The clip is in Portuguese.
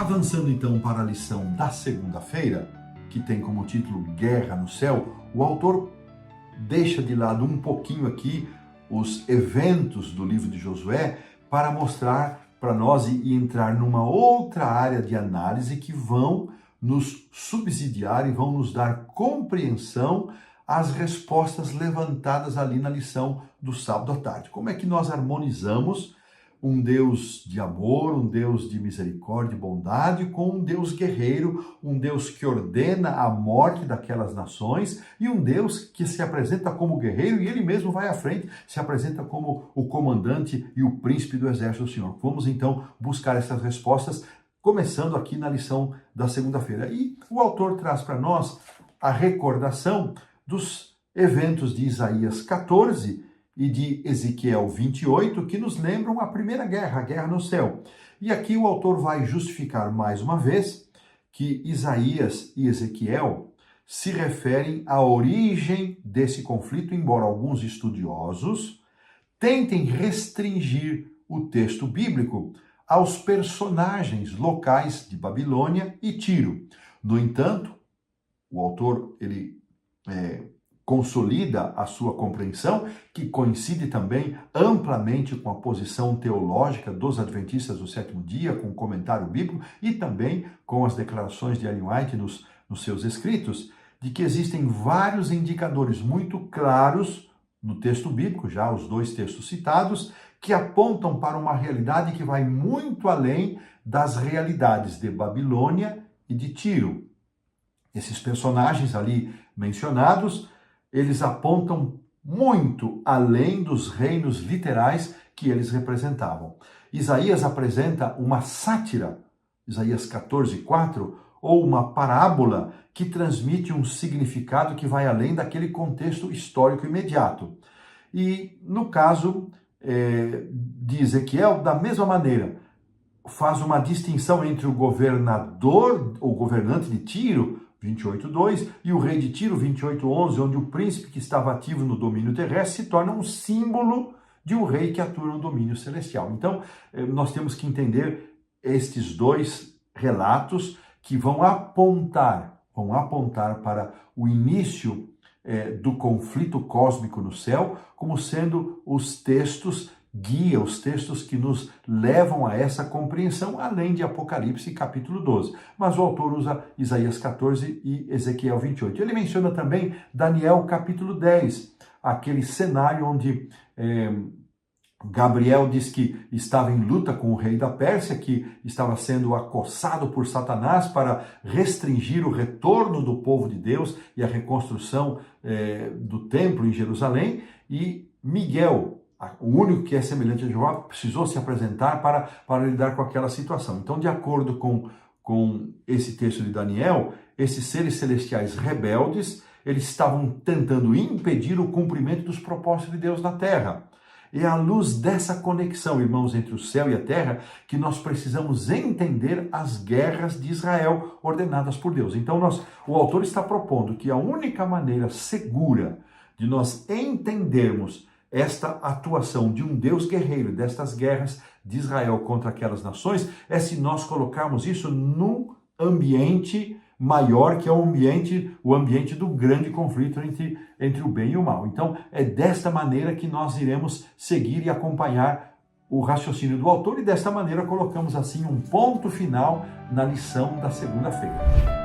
Avançando então para a lição da segunda-feira, que tem como título Guerra no Céu, o autor deixa de lado um pouquinho aqui os eventos do livro de Josué para mostrar para nós e entrar numa outra área de análise que vão nos subsidiar e vão nos dar compreensão às respostas levantadas ali na lição do sábado à tarde. Como é que nós harmonizamos um Deus de amor, um Deus de misericórdia e bondade com um Deus guerreiro, um Deus que ordena a morte daquelas nações e um Deus que se apresenta como guerreiro e ele mesmo vai à frente, se apresenta como o comandante e o príncipe do exército do Senhor. Vamos então buscar essas respostas, começando aqui na lição da segunda-feira. E o autor traz para nós a recordação dos eventos de Isaías 14 e de Ezequiel 28, que nos lembram a primeira guerra, a guerra no céu. E aqui o autor vai justificar mais uma vez que Isaías e Ezequiel se referem à origem desse conflito, embora alguns estudiosos tentem restringir o texto bíblico aos personagens locais de Babilônia e Tiro. No entanto, o autor consolida a sua compreensão, que coincide também amplamente com a posição teológica dos adventistas do sétimo dia, com o comentário bíblico e também com as declarações de Ellen White nos seus escritos, de que existem vários indicadores muito claros no texto bíblico, já os dois textos citados, que apontam para uma realidade que vai muito além das realidades de Babilônia e de Tiro. Esses personagens ali mencionados, eles apontam muito além dos reinos literais que eles representavam. Isaías apresenta uma sátira, Isaías 14:4, ou uma parábola que transmite um significado que vai além daquele contexto histórico imediato. E no caso de Ezequiel, da mesma maneira, faz uma distinção entre o governador, ou governante de Tiro, 28:2, e o rei de Tiro, 28:11, onde o príncipe que estava ativo no domínio terrestre se torna um símbolo de um rei que atua no domínio celestial. Então, nós temos que entender estes dois relatos que vão apontar para o início do conflito cósmico no céu, como sendo os textos guia, os textos que nos levam a essa compreensão, além de Apocalipse capítulo 12. Mas o autor usa Isaías 14 e Ezequiel 28. Ele menciona também Daniel capítulo 10, aquele cenário onde Gabriel diz que estava em luta com o rei da Pérsia, que estava sendo acossado por Satanás para restringir o retorno do povo de Deus e a reconstrução do templo em Jerusalém, e Miguel, o único que é semelhante a Jeová, precisou se apresentar para lidar com aquela situação. Então, de acordo com esse texto de Daniel, esses seres celestiais rebeldes, eles estavam tentando impedir o cumprimento dos propósitos de Deus na terra. É à luz dessa conexão, irmãos, entre o céu e a terra, que nós precisamos entender as guerras de Israel ordenadas por Deus. Então, o autor está propondo que a única maneira segura de nós entendermos esta atuação de um Deus guerreiro, destas guerras de Israel contra aquelas nações, é se nós colocarmos isso num ambiente maior, que é o ambiente do grande conflito entre o bem e o mal. Então, é desta maneira que nós iremos seguir e acompanhar o raciocínio do autor, e desta maneira colocamos assim um ponto final na lição da segunda-feira.